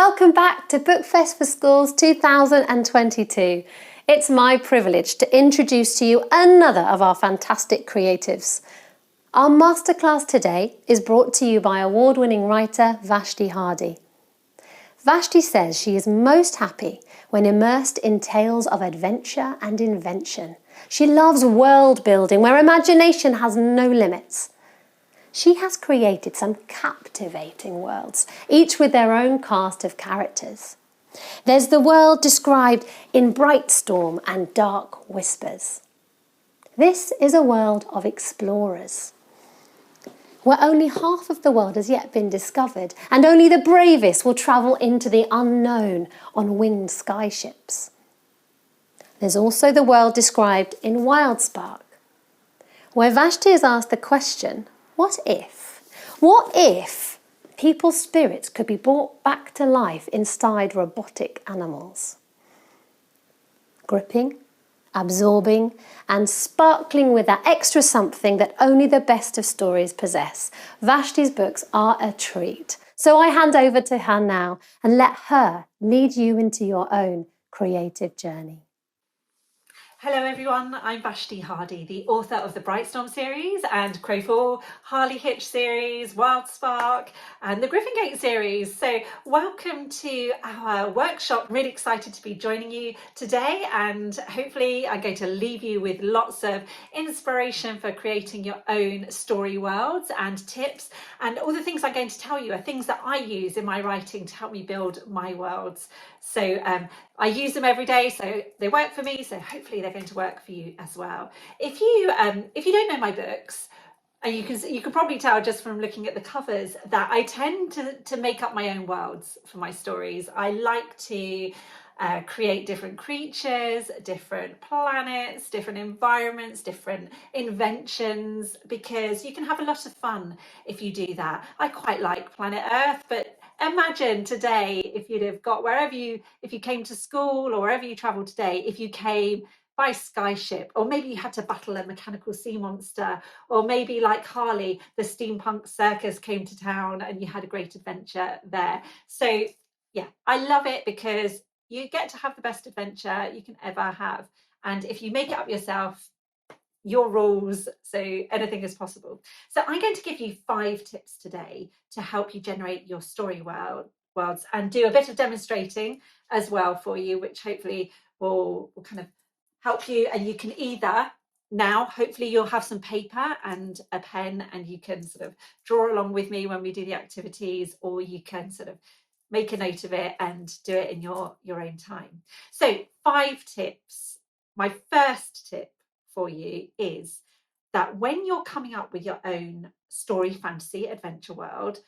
Welcome back to BookFest for Schools 2022. It's my privilege to introduce to you another of our fantastic creatives. Our masterclass today is brought to you by award-winning writer Vashti Hardy. Vashti says she is most happy when immersed in tales of adventure and invention. She loves world building where imagination has no limits. She has created some captivating worlds, each with their own cast of characters. There's the world described in BrightStorm and Dark Whispers. This is a world of explorers, where only half of the world has yet been discovered, and only the bravest will travel into the unknown on winged skyships. There's also the world described in WildSpark, where Vashti is asked the question, what if? What if people's spirits could be brought back to life inside robotic animals? Gripping, absorbing, and sparkling with that extra something that only the best of stories possess. Vashti's books are a treat. So I hand over to her now and let her lead you into your own creative journey. Hello everyone, I'm Vashti Hardy, the author of the BrightStorm series and Crowfall, Harley Hitch series, WildSpark and the Griffin Gate series. So welcome to our workshop. Really excited to be joining you today, and hopefully I'm going to leave you with lots of inspiration for creating your own story worlds and tips, and all the things I'm going to tell you are things that I use in my writing to help me build my worlds. So I use them every day, so they work for me, so hopefully they're going to work for you as well. If you don't know my books, and you can probably tell just from looking at the covers that I tend to make up my own worlds for my stories. I like to create different creatures, different planets, different environments, different inventions, because you can have a lot of fun if you do that. I quite like planet Earth, but imagine today if you'd have got if you came to school or wherever you travel today, if you came by skyship, or maybe you had to battle a mechanical sea monster, or maybe like Harley, the steampunk circus came to town and you had a great adventure there. So yeah, I love it because you get to have the best adventure you can ever have. And if you make it up yourself, your rules, so anything is possible. So I'm going to give you 5 tips today to help you generate your story worlds, and do a bit of demonstrating as well for you, which hopefully will kind of help you. And you can either now, hopefully you'll have some paper and a pen and you can sort of draw along with me when we do the activities, or you can sort of make a note of it and do it in your own time. So 5 tips. My first tip for you is that when you're coming up with your own story, fantasy, adventure world,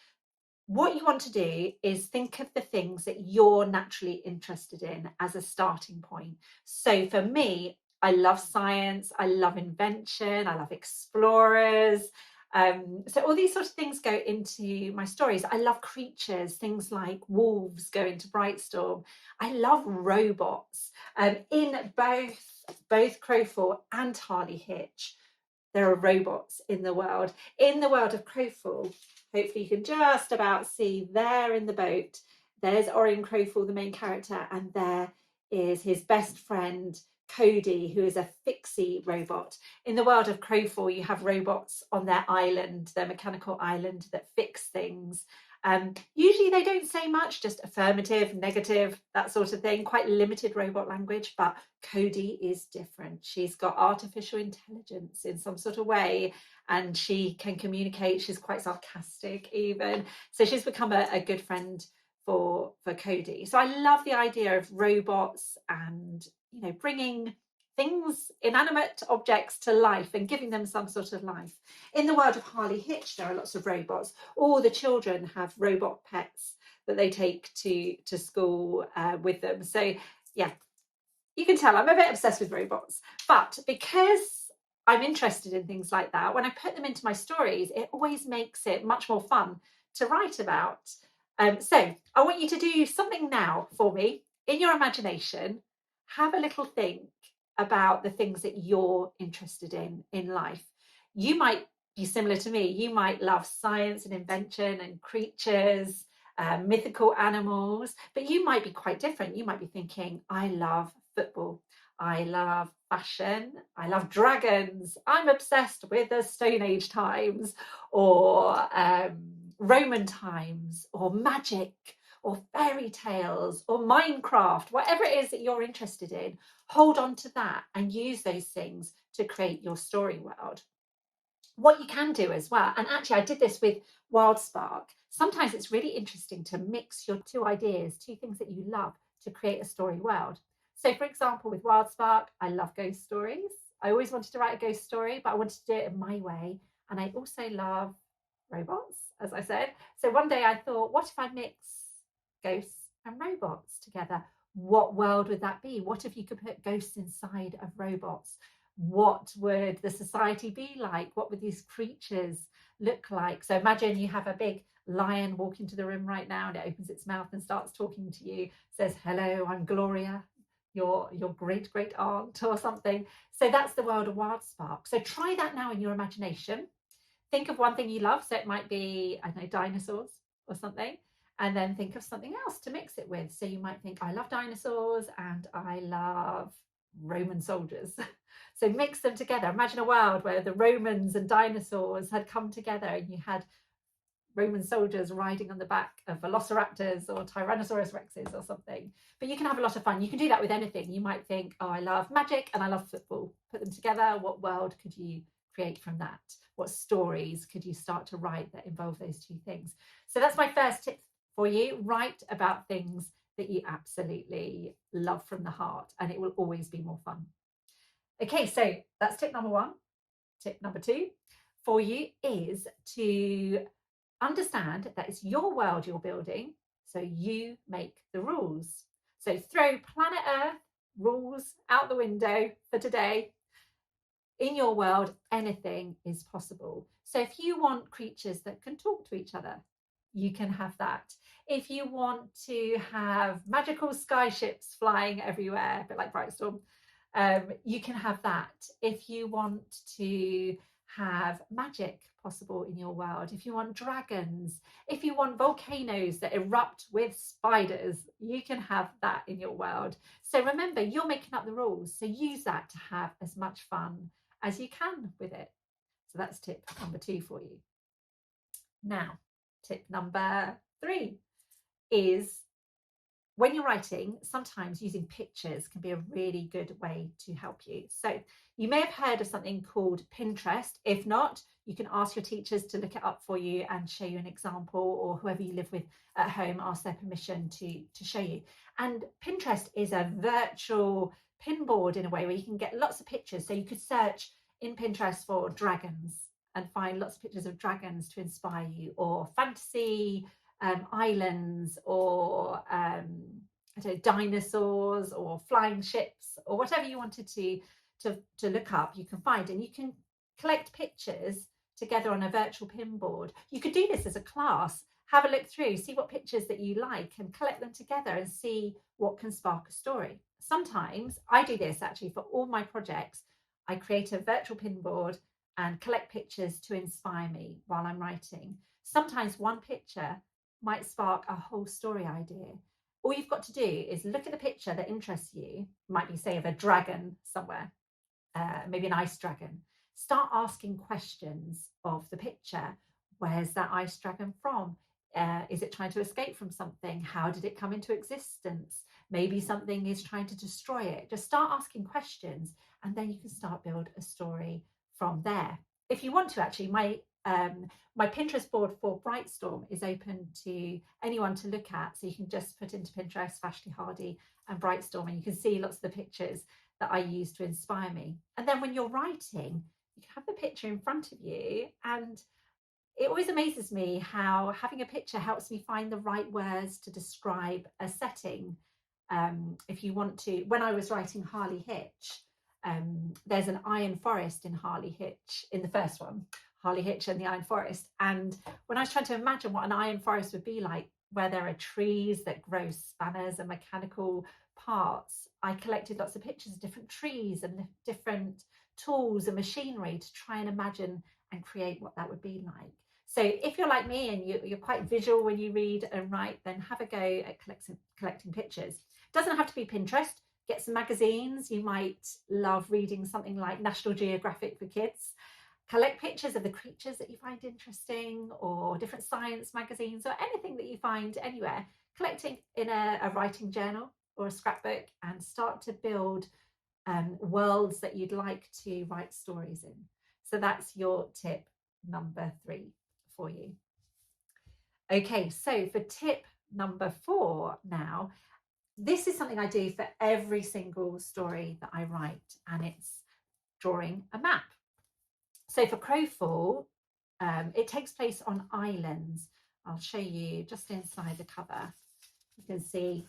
what you want to do is think of the things that you're naturally interested in as a starting point. So for me, I love science, I love invention, I love explorers. So all these sort of things go into my stories. I love creatures, things like wolves go into BrightStorm. I love robots. In both Crowfall and Harley Hitch, there are robots in the world. In the world of Crowfall, hopefully you can just about see there in the boat, there's Orion Crowfall, the main character, and there is his best friend, Cody, who is a fixie robot. In the world of Crowfall, you have robots on their island, their mechanical island, that fix things. Usually they don't say much, just affirmative, negative, that sort of thing, quite limited robot language, but Cody is different. She's got artificial intelligence in some sort of way, and she can communicate. She's quite sarcastic even. So she's become a good friend for Cody. So I love the idea of robots and, you know, bringing things, inanimate objects, to life and giving them some sort of life. In the world of Harley Hitch, there are lots of robots. All the children have robot pets that they take to school with them. So yeah, you can tell I'm a bit obsessed with robots. But because I'm interested in things like that, when I put them into my stories, it always makes it much more fun to write about. So I want you to do something now for me in your imagination. Have a little think about the things that you're interested in life. You might be similar to me. You might love science and invention and creatures. mythical animals, but you might be quite different. You might be thinking, I love football, I love fashion, I love dragons, I'm obsessed with the Stone Age times, or Roman times, or magic, or fairy tales, or Minecraft, whatever it is that you're interested in. Hold on to that and use those things to create your story world. What you can do as well, and actually I did this with WildSpark, sometimes it's really interesting to mix your two ideas, two things that you love, to create a story world. So for example, with WildSpark, I love ghost stories. I always wanted to write a ghost story, but I wanted to do it in my way. And I also love robots, as I said. So one day I thought, what if I mix ghosts and robots together? What world would that be? What if you could put ghosts inside of robots? What would the society be like? What would these creatures look like? So imagine you have a big lion walk into the room right now, and it opens its mouth and starts talking to you, says, hello, I'm Gloria, your great great aunt, or something. So that's the world of WildSpark. So try that now in your imagination. Think of one thing you love. So it might be, I don't know, dinosaurs or something. And then think of something else to mix it with. So you might think, I love dinosaurs and I love Roman soldiers. So mix them together. Imagine a world where the Romans and dinosaurs had come together, and you had Roman soldiers riding on the back of velociraptors or Tyrannosaurus rexes or something. But you can have a lot of fun. You can do that with anything. You might think, oh, I love magic and I love football. Put them together. What world could you create from that? What stories could you start to write that involve those two things? So that's my first tip for you. Write about things that you absolutely love from the heart, and it will always be more fun. Okay, so that's tip number one. Tip number two for you is to understand that it's your world you're building, so you make the rules. So throw planet Earth rules out the window for today. In your world, anything is possible. So if you want creatures that can talk to each other, you can have that. If you want to have magical sky ships flying everywhere, a bit like BrightStorm, you can have that. If you want to have magic possible in your world, if you want dragons, if you want volcanoes that erupt with spiders, you can have that in your world. So remember, you're making up the rules, so use that to have as much fun as you can with it. So that's tip number two for you. Now, tip number three is, when you're writing, sometimes using pictures can be a really good way to help you. So you may have heard of something called Pinterest. If not, you can ask your teachers to look it up for you and show you an example, or whoever you live with at home, ask their permission to show you. And Pinterest is a virtual pinboard in a way, where you can get lots of pictures. So you could search in Pinterest for dragons and find lots of pictures of dragons to inspire you, or fantasy islands, or I don't know, dinosaurs, or flying ships, or whatever you wanted to look up, you can find, and you can collect pictures together on a virtual pinboard. You could do this as a class. Have a look through, see what pictures that you like, and collect them together and see what can spark a story. Sometimes I do this actually for all my projects. I create a virtual pinboard and collect pictures to inspire me while I'm writing. Sometimes one picture might spark a whole story idea. All you've got to do is look at the picture that interests you. It might be, say, of a dragon somewhere, maybe an ice dragon. Start asking questions of the picture. Where's that ice dragon from? Is it trying to escape from something? How did it come into existence? Maybe something is trying to destroy it. Just start asking questions, and then you can start build a story from there. If you want to, actually, my Pinterest board for BrightStorm is open to anyone to look at. So you can just put into Pinterest Vashti Hardy and BrightStorm, and you can see lots of the pictures that I use to inspire me. And then when you're writing, you have the picture in front of you, and it always amazes me how having a picture helps me find the right words to describe a setting. If you want to, when I was writing Harley Hitch, there's an iron forest in Harley Hitch, in the first one, Harley Hitch and the Iron Forest. And when I was trying to imagine what an iron forest would be like, where there are trees that grow spanners and mechanical parts, I collected lots of pictures of different trees and different tools and machinery to try and imagine and create what that would be like. So if you're like me and you're quite visual when you read and write, then have a go at collecting pictures. It doesn't have to be Pinterest. Get some magazines. You might love reading something like National Geographic for kids. Collect pictures of the creatures that you find interesting, or different science magazines, or anything that you find anywhere. Collecting in a writing journal or a scrapbook, and start to build worlds that you'd like to write stories in. So that's your tip number 3 for you. Okay, so for tip number 4 now, this is something I do for every single story that I write, and it's drawing a map. So for Crowfall, it takes place on islands. I'll show you just inside the cover. You can see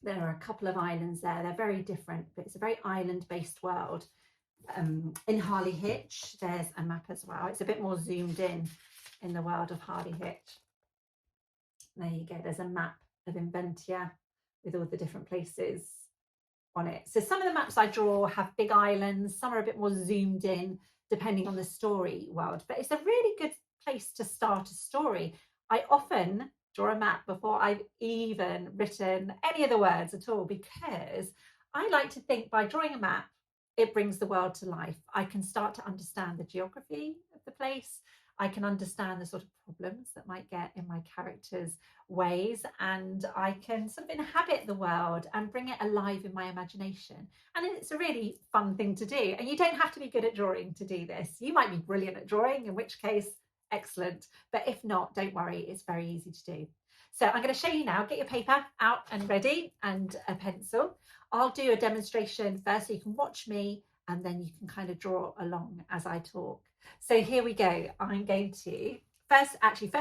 there are a couple of islands there. They're very different, but it's a very island-based world. In Harley Hitch, there's a map as well. It's a bit more zoomed in the world of Harley Hitch. There you go. There's a map of Inventia with all the different places on it. So some of the maps I draw have big islands. Some are a bit more zoomed in, depending on the story world. But it's a really good place to start a story. I often draw a map before I've even written any of the words at all, because I like to think by drawing a map, it brings the world to life. I can start to understand the geography of the place. I can understand the sort of problems that might get in my characters' ways, and I can sort of inhabit the world and bring it alive in my imagination. And it's a really fun thing to do. And you don't have to be good at drawing to do this. You might be brilliant at drawing, in which case, excellent. But if not, don't worry, it's very easy to do. So I'm going to show you now. Get your paper out and ready, and a pencil. I'll do a demonstration first so you can watch me, and then you can kind of draw along as I talk. So here we go. I'm going to first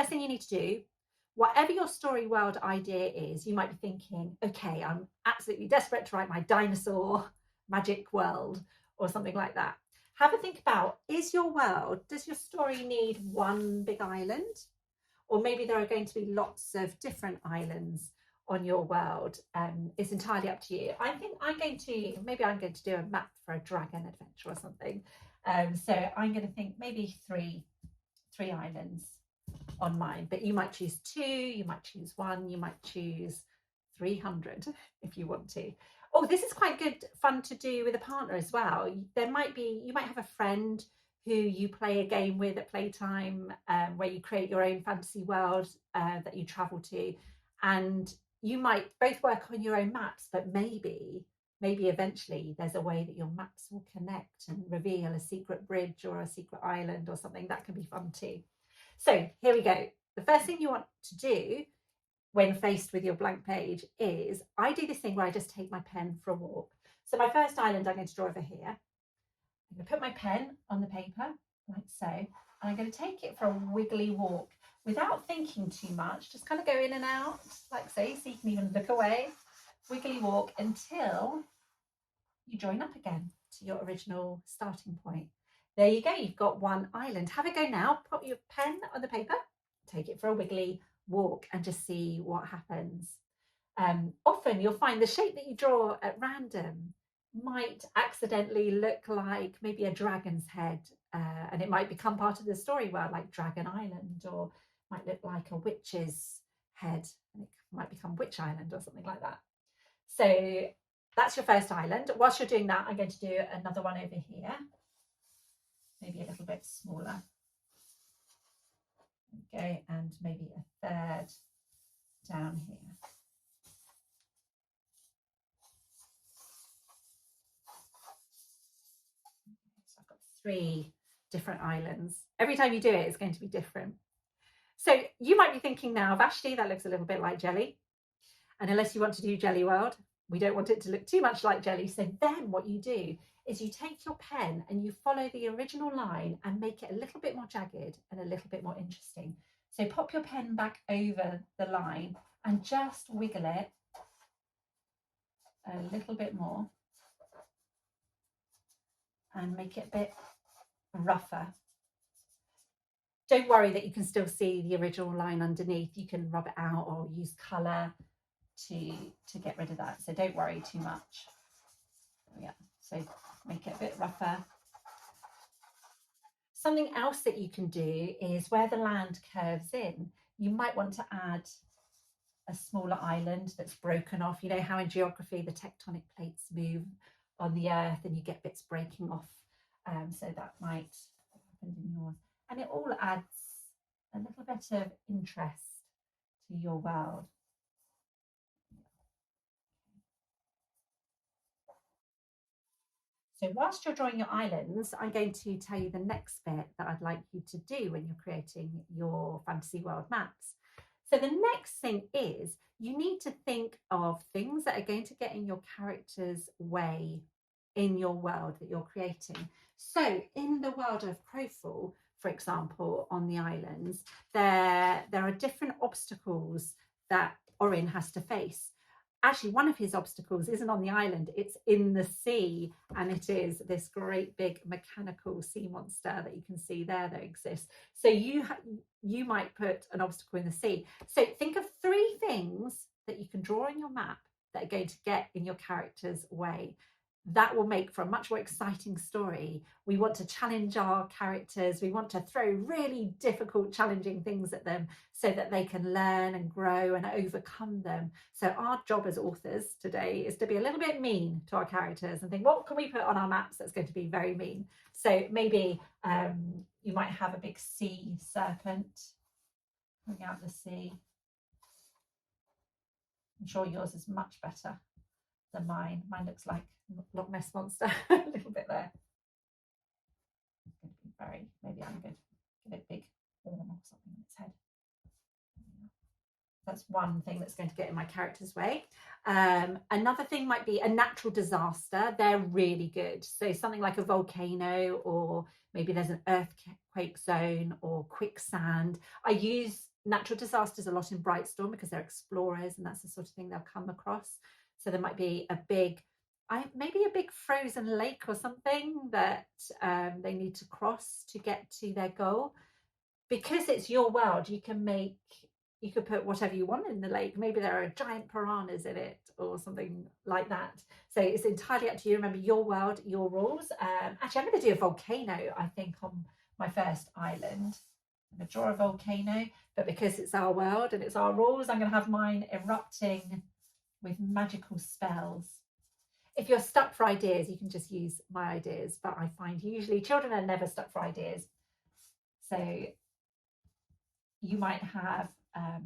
thing you need to do, whatever your story world idea is, you might be thinking, okay, I'm absolutely desperate to write my dinosaur magic world or something like that. Have a think about, does your story need one big island? Or maybe there are going to be lots of different islands on your world. It's entirely up to you. I think I'm going to do a map for a dragon adventure or something. So I'm going to think maybe three islands on mine, but you might choose 2, you might choose 1, you might choose 300 if you want to. Oh, this is quite good fun to do with a partner as well. You might have a friend who you play a game with at playtime, where you create your own fantasy world that you travel to, and you might both work on your own maps, but maybe eventually there's a way that your maps will connect and reveal a secret bridge or a secret island or something. That can be fun too. So here we go. The first thing you want to do when faced with your blank page is, I do this thing where I just take my pen for a walk. So my first island I'm going to draw over here. I'm going to put my pen on the paper like so, and I'm going to take it for a wiggly walk without thinking too much. Just kind of go in and out like so you can even look away. Wiggly walk until you join up again to your original starting point. There you go, you've got one island. Have a go now. Put your pen on the paper, take it for a wiggly walk, and just see what happens. Often you'll find the shape that you draw at random might accidentally look like maybe a dragon's head, and it might become part of the story world, like Dragon Island, or might look like a witch's head, and it might become Witch Island or something like that. So that's your first island. Whilst you're doing that, I'm going to do another one over here, maybe a little bit smaller. Okay, and maybe a third down here. So I've got 3 different islands. Every time you do it, it's going to be different. So you might be thinking now, Vashti, that looks a little bit like jelly. And unless you want to do Jelly World, we don't want it to look too much like jelly. So then what you do is you take your pen and you follow the original line and make it a little bit more jagged and a little bit more interesting. So pop your pen back over the line and just wiggle it a little bit more and make it a bit rougher. Don't worry that you can still see the original line underneath. You can rub it out or use colour to get rid of that. So don't worry too much. Yeah, so make it a bit rougher. Something else that you can do is where the land curves in, you might want to add a smaller island that's broken off. You know how in geography the tectonic plates move on the earth and you get bits breaking off. So that might happen in yours. And it all adds a little bit of interest to your world. So whilst you're drawing your islands, I'm going to tell you the next bit that I'd like you to do when you're creating your fantasy world maps. So the next thing is you need to think of things that are going to get in your character's way in your world that you're creating. So in the world of Crowfall, for example, on the islands, there are different obstacles that Orin has to face. Actually, one of his obstacles isn't on the island, it's in the sea, and it is this great big mechanical sea monster that you can see there that exists. So you might put an obstacle in the sea. So think of 3 things that you can draw on your map that are going to get in your character's way. That will make for a much more exciting story. We want to challenge our characters. We want to throw really difficult, challenging things at them so that they can learn and grow and overcome them. So our job as authors today is to be a little bit mean to our characters and think, what can we put on our maps that's going to be very mean? So maybe you might have a big sea serpent coming out the sea. I'm sure yours is much better than mine. Mine looks like Loch Ness Monster a little bit there. It's going to be very, maybe I'm going to give it a big horn or something in its head. That's one thing that's going to get in my character's way. Another thing might be a natural disaster. They're really good. So something like a volcano, or maybe there's an earthquake zone or quicksand. I use natural disasters a lot in BrightStorm because they're explorers and that's the sort of thing they'll come across. So there might be maybe a big frozen lake or something that they need to cross to get to their goal. Because it's your world, you could put whatever you want in the lake. Maybe there are giant piranhas in it or something like that. So it's entirely up to you. Remember, your world, your rules. Actually, I'm going to do a volcano, I think, on my first island. I'm going to draw a volcano, but because it's our world and it's our rules, I'm going to have mine erupting with magical spells. If you're stuck for ideas, you can just use my ideas, but I find usually children are never stuck for ideas. So you might have an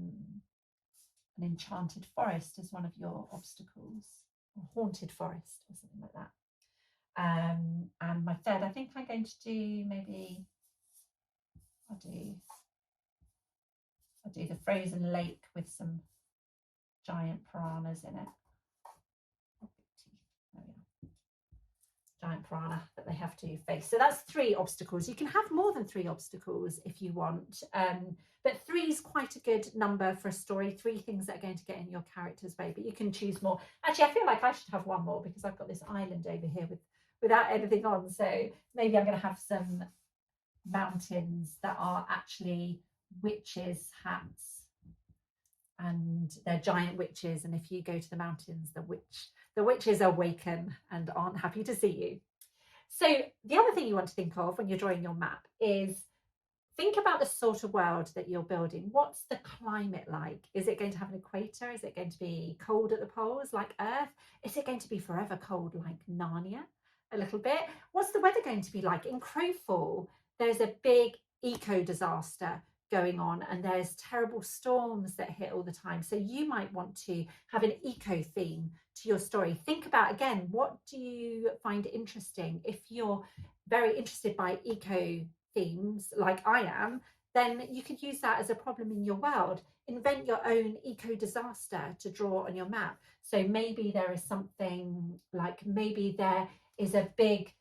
enchanted forest as one of your obstacles, or haunted forest or something like that. And my third, I think I'm going to do maybe, I'll do the frozen lake with some giant piranhas in it. Giant piranha that they have to face. So that's 3 obstacles. You can have more than 3 obstacles if you want, but 3 is quite a good number for a story. 3 things that are going to get in your character's way, but you can choose more. Actually, I feel like I should have one more because I've got this island over here without anything on. So maybe I'm going to have some mountains that are actually witches' hats, and they're giant witches, and if you go to the mountains, the witches awaken and aren't happy to see you. So the other thing you want to think of when you're drawing your map is think about the sort of world that you're building. What's the climate like? Is it going to have an equator? Is it going to be cold at the poles like Earth? Is it going to be forever cold like Narnia? A little bit. What's the weather going to be like? In Crowfall, there's a big eco disaster going on and there's terrible storms that hit all the time. So you might want to have an eco theme to your story. Think about, again, what do you find interesting? If you're very interested by eco themes like I am, then you could use that as a problem in your world. Invent your own eco disaster to draw on your map. So maybe there is something like, maybe there is a big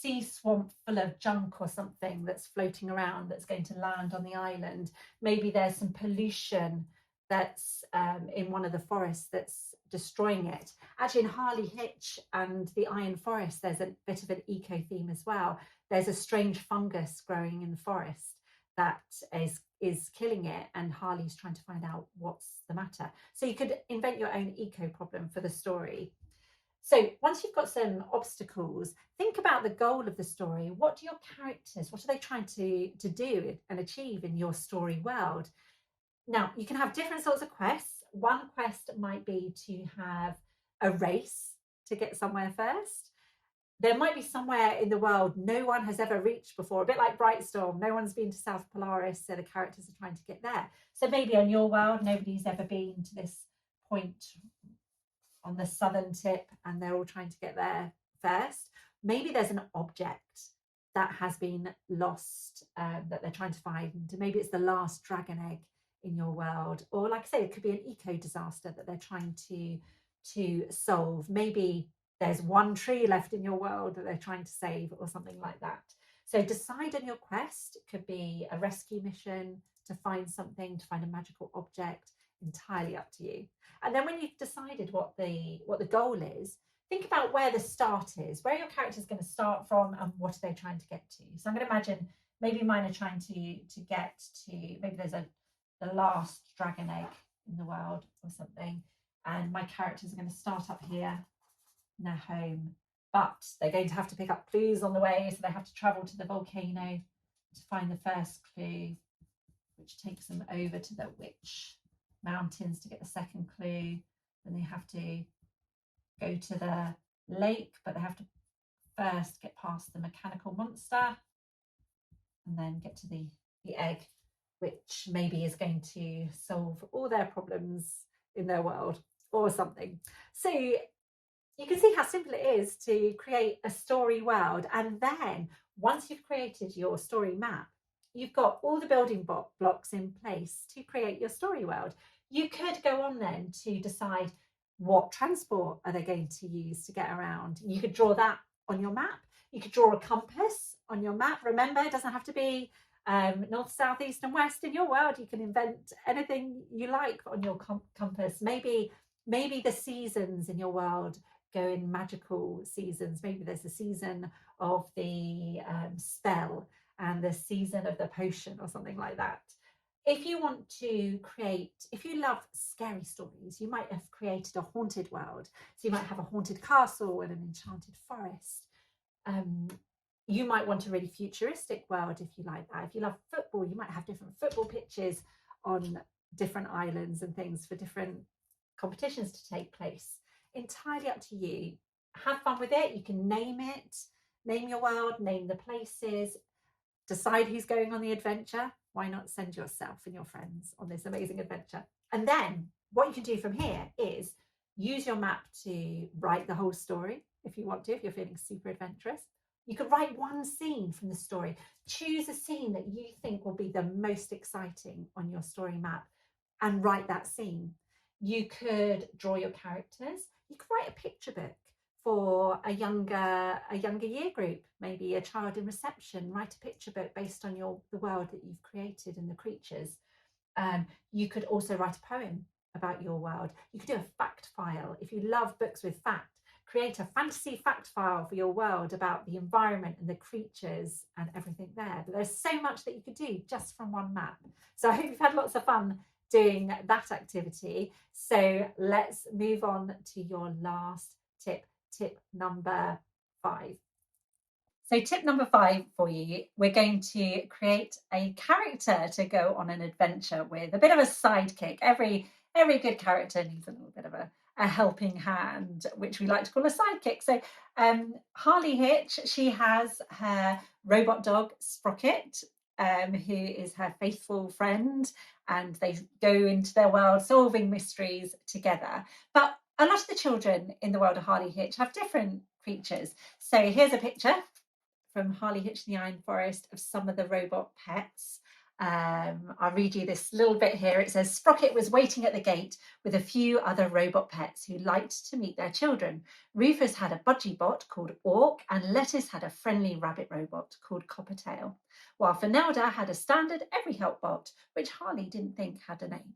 sea swamp full of junk or something that's floating around that's going to land on the island. Maybe there's some pollution that's in one of the forests that's destroying it. Actually, in Harley Hitch and the Iron Forest, there's a bit of an eco theme as well. There's a strange fungus growing in the forest that is killing it, and Harley's trying to find out what's the matter. So you could invent your own eco problem for the story. So once you've got some obstacles, think about the goal of the story. What do your characters, what are they trying to do and achieve in your story world? Now, you can have different sorts of quests. One quest might be to have a race to get somewhere first. There might be somewhere in the world no one has ever reached before, a bit like BrightStorm. No one's been to South Polaris, so the characters are trying to get there. So maybe on your world, nobody's ever been to this point on the southern tip and they're all trying to get there first. Maybe there's an object that has been lost that they're trying to find. Maybe it's the last dragon egg in your world, or like I say, it could be an eco disaster that they're trying to solve. Maybe there's one tree left in your world that they're trying to save, or something like that. So decide on your quest. It could be a rescue mission to find something, to find a magical object, entirely up to you. And then when you've decided what the goal is, think about where the start is, where your character is going to start from, and what are they trying to get to. So I'm going to imagine maybe mine are trying to get to, maybe there's the last dragon egg in the world or something, and my characters are going to start up here in their home, but they're going to have to pick up clues on the way, so they have to travel to the volcano to find the first clue, which takes them over to the witch mountains to get the second clue. Then they have to go to the lake, but they have to first get past the mechanical monster and then get to the egg, which maybe is going to solve all their problems in their world or something. So you can see how simple it is to create a story world. And then once you've created your story map, you've got all the building blocks in place to create your story world. You could go on then to decide what transport are they going to use to get around. You could draw that on your map. You could draw a compass on your map. Remember, it doesn't have to be north, south, east and west in your world. You can invent anything you like on your compass. Maybe the seasons in your world go in magical seasons. Maybe there's a season of the spell and the season of the potion or something like that. If you want to create, if you love scary stories, you might have created a haunted world. So you might have a haunted castle and an enchanted forest. You might want a really futuristic world if you like that. If you love football, you might have different football pitches on different islands and things for different competitions to take place. Entirely up to you. Have fun with it. You can name it, name your world, name the places, decide who's going on the adventure. Why not send yourself and your friends on this amazing adventure? And then what you can do from here is use your map to write the whole story if you want to, if you're feeling super adventurous. You could write one scene from the story. Choose a scene that you think will be the most exciting on your story map and write that scene. You could draw your characters. You could write a picture book for a younger year group, maybe a child in reception. Write a picture book based on the world that you've created and the creatures. You could also write a poem about your world. You could do a fact file. If you love books with fact, create a fantasy fact file for your world about the environment and the creatures and everything there. But there's so much that you could do just from one map. So I hope you've had lots of fun doing that activity. So let's move on to your last tip number 5. So tip number 5 for you, we're going to create a character to go on an adventure with, a bit of a sidekick. Every good character needs a little bit of a helping hand, which we like to call a sidekick. So Harley Hitch, she has her robot dog Sprocket, who is her faithful friend, and they go into their world solving mysteries together. But a lot of the children in the world of Harley Hitch have different creatures. So here's a picture from Harley Hitch in the Iron Forest of some of the robot pets. I'll read you this little bit here. It says, Sprocket was waiting at the gate with a few other robot pets who liked to meet their children. Rufus had a budgie bot called Orc, and Lettuce had a friendly rabbit robot called Coppertail, while Fenelda had a standard every help bot, which Harley didn't think had a name.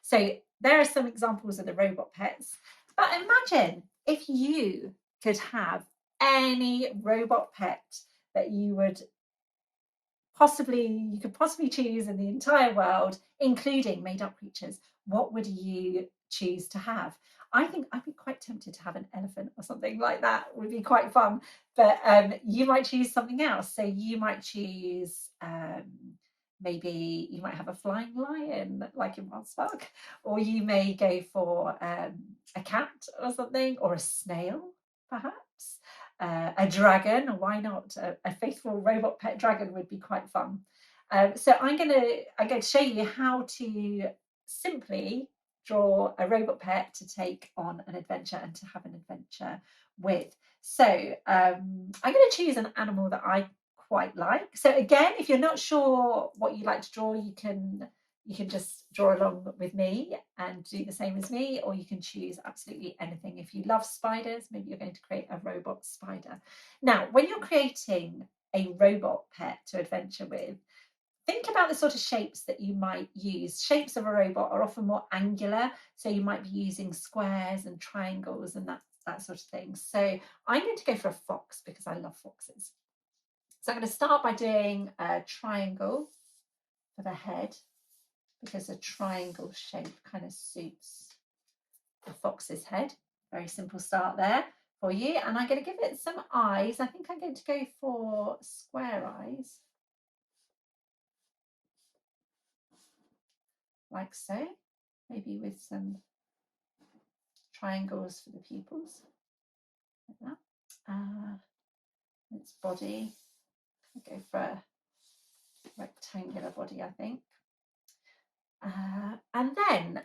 So there are some examples of the robot pets. But imagine if you could have any robot pet that you would you could possibly choose in the entire world, including made-up creatures, what would you choose to have? I think I'd be quite tempted to have an elephant or something like that. Would be quite fun. But you might choose something else. So you might choose maybe you might have a flying lion like in WildSpark, or you may go for a cat or something, or a snail perhaps, a dragon, or why not? A faithful robot pet dragon would be quite fun. So I'm going to show you how to simply draw a robot pet to take on an adventure and to have an adventure with. So I'm going to choose an animal that I quite like. So again, if you're not sure what you like to draw, you can just draw along with me and do the same as me, or you can choose absolutely anything. If you love spiders, maybe you're going to create a robot spider. Now, when you're creating a robot pet to adventure with, think about the sort of shapes that you might use. Shapes of a robot are often more angular, so you might be using squares and triangles and that sort of thing. So I'm going to go for a fox because I love foxes. So I'm going to start by doing a triangle for the head, because a triangle shape kind of suits the fox's head. Very simple start there for you. And I'm going to give it some eyes. I think I'm going to go for square eyes, like so, maybe with some triangles for the pupils, like that. Its body, I'll go for a rectangular body, I think. And then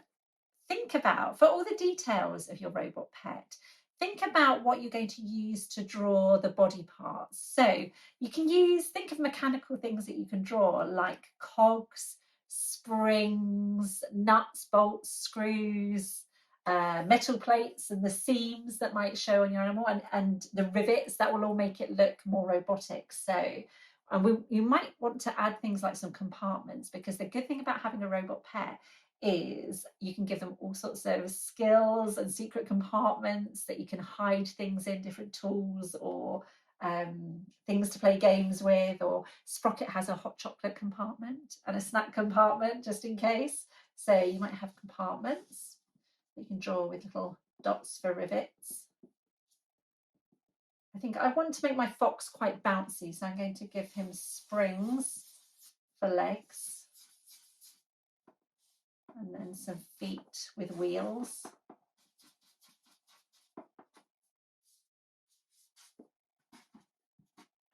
think about, for all the details of your robot pet, think about what you're going to use to draw the body parts. So you can think of mechanical things that you can draw, like cogs, springs, nuts, bolts, screws, metal plates, and the seams that might show on your animal, and the rivets that will all make it look more robotic. So you might want to add things like some compartments, because the good thing about having a robot pet is you can give them all sorts of skills and secret compartments that you can hide things in, different tools or things to play games with. Or Sprocket has a hot chocolate compartment and a snack compartment just in case. So you might have compartments that you can draw with little dots for rivets. I think I want to make my fox quite bouncy, so I'm going to give him springs for legs, and then some feet with wheels. I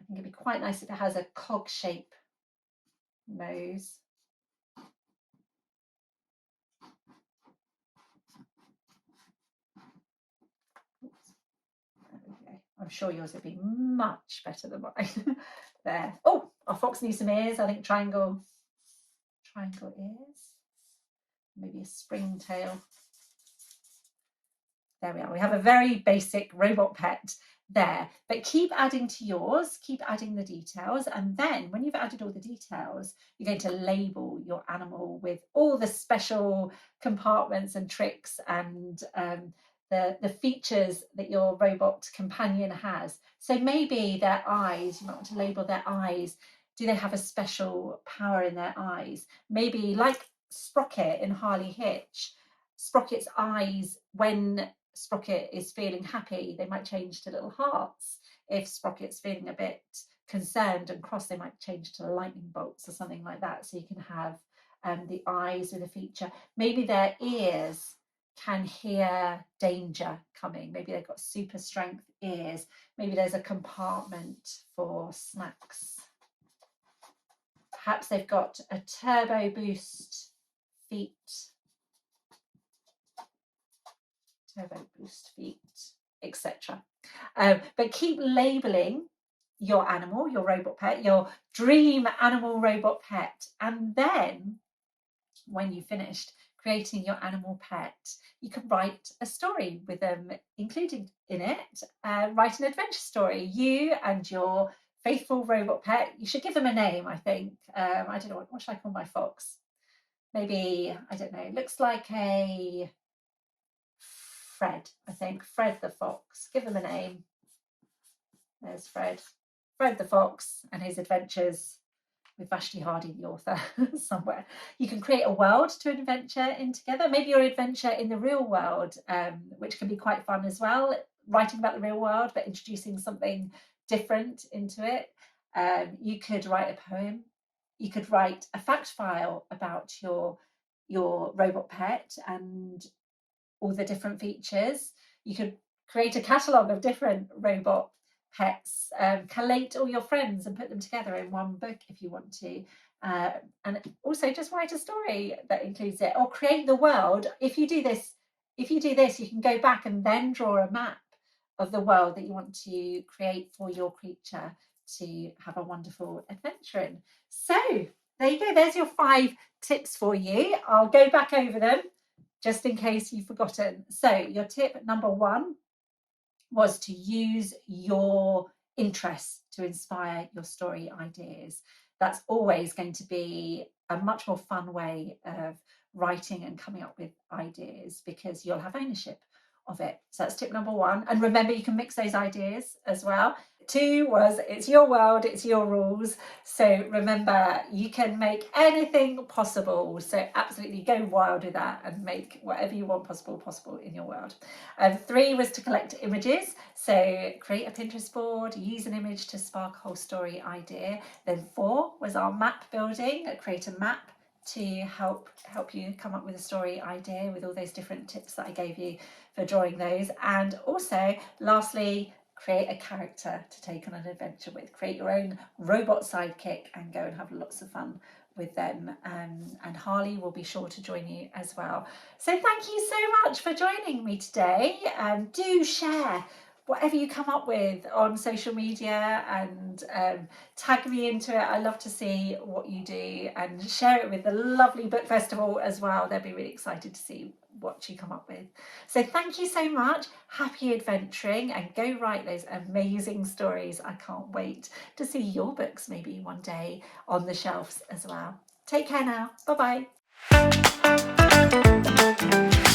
think it'd be quite nice if it has a cog shape nose. Oops. There we go. I'm sure yours would be much better than mine. There. Oh, our fox needs some ears. I think triangle ears. Maybe a spring tail. There we are. We have a very basic robot pet there, but keep adding to yours, keep adding the details, and then when you've added all the details, you're going to label your animal with all the special compartments and tricks and the features that your robot companion has. So maybe their eyes, you might want to label their eyes. Do they have a special power in their eyes? Maybe like Sprocket in Harley Hitch, Sprocket's eyes, when Sprocket is feeling happy, they might change to little hearts. If Sprocket's feeling a bit concerned and cross, they might change to lightning bolts or something like that. So you can have the eyes with a feature. Maybe their ears can hear danger coming. Maybe they've got super strength ears. Maybe there's a compartment for snacks. Perhaps they've got a turbo boost feet. Turbo boost feet, etc. But keep labeling your animal, your robot pet, your dream animal robot pet. And then when you've finished creating your animal pet, you can write a story with them included in it. Write an adventure story. You and your faithful robot pet, you should give them a name, I think. I don't know, what should I call my fox? Maybe, I don't know, looks like a Fred, I think. Fred the fox. Give them a name. There's Fred. Fred the fox and his adventures with Vashti Hardy, the author, somewhere. You can create a world to adventure in together. Maybe your adventure in the real world, which can be quite fun as well. Writing about the real world, but introducing something different into it. You could write a poem. You could write a fact file about your robot pet and all the different features. You could create a catalogue of different robot pets, collate all your friends and put them together in one book if you want to. And also just write a story that includes it, or create the world. If you do this, you can go back and then draw a map of the world that you want to create for your creature to have a wonderful adventure in. So there you go. There's your 5 tips for you. I'll go back over them just in case you've forgotten. So your tip number 1 was to use your interests to inspire your story ideas. That's always going to be a much more fun way of writing and coming up with ideas, because you'll have ownership of it. So that's tip number 1. And remember, you can mix those ideas as well. 2 was, it's your world, it's your rules. So remember, you can make anything possible. So absolutely go wild with that and make whatever you want possible in your world. 3 was to collect images. So create a Pinterest board, use an image to spark a whole story idea. Then 4 was our map building, create a map to help you come up with a story idea with all those different tips that I gave you for drawing those. And also, lastly, create a character to take on an adventure with. Create your own robot sidekick and go and have lots of fun with them. And Harley will be sure to join you as well. So thank you so much for joining me today. Do share whatever you come up with on social media and tag me into it. I love to see what you do, and share it with the lovely book festival as well. They'll be really excited to see what you come up with. So thank you so much. Happy adventuring, and go write those amazing stories. I can't wait to see your books maybe one day on the shelves as well. Take care now. Bye bye.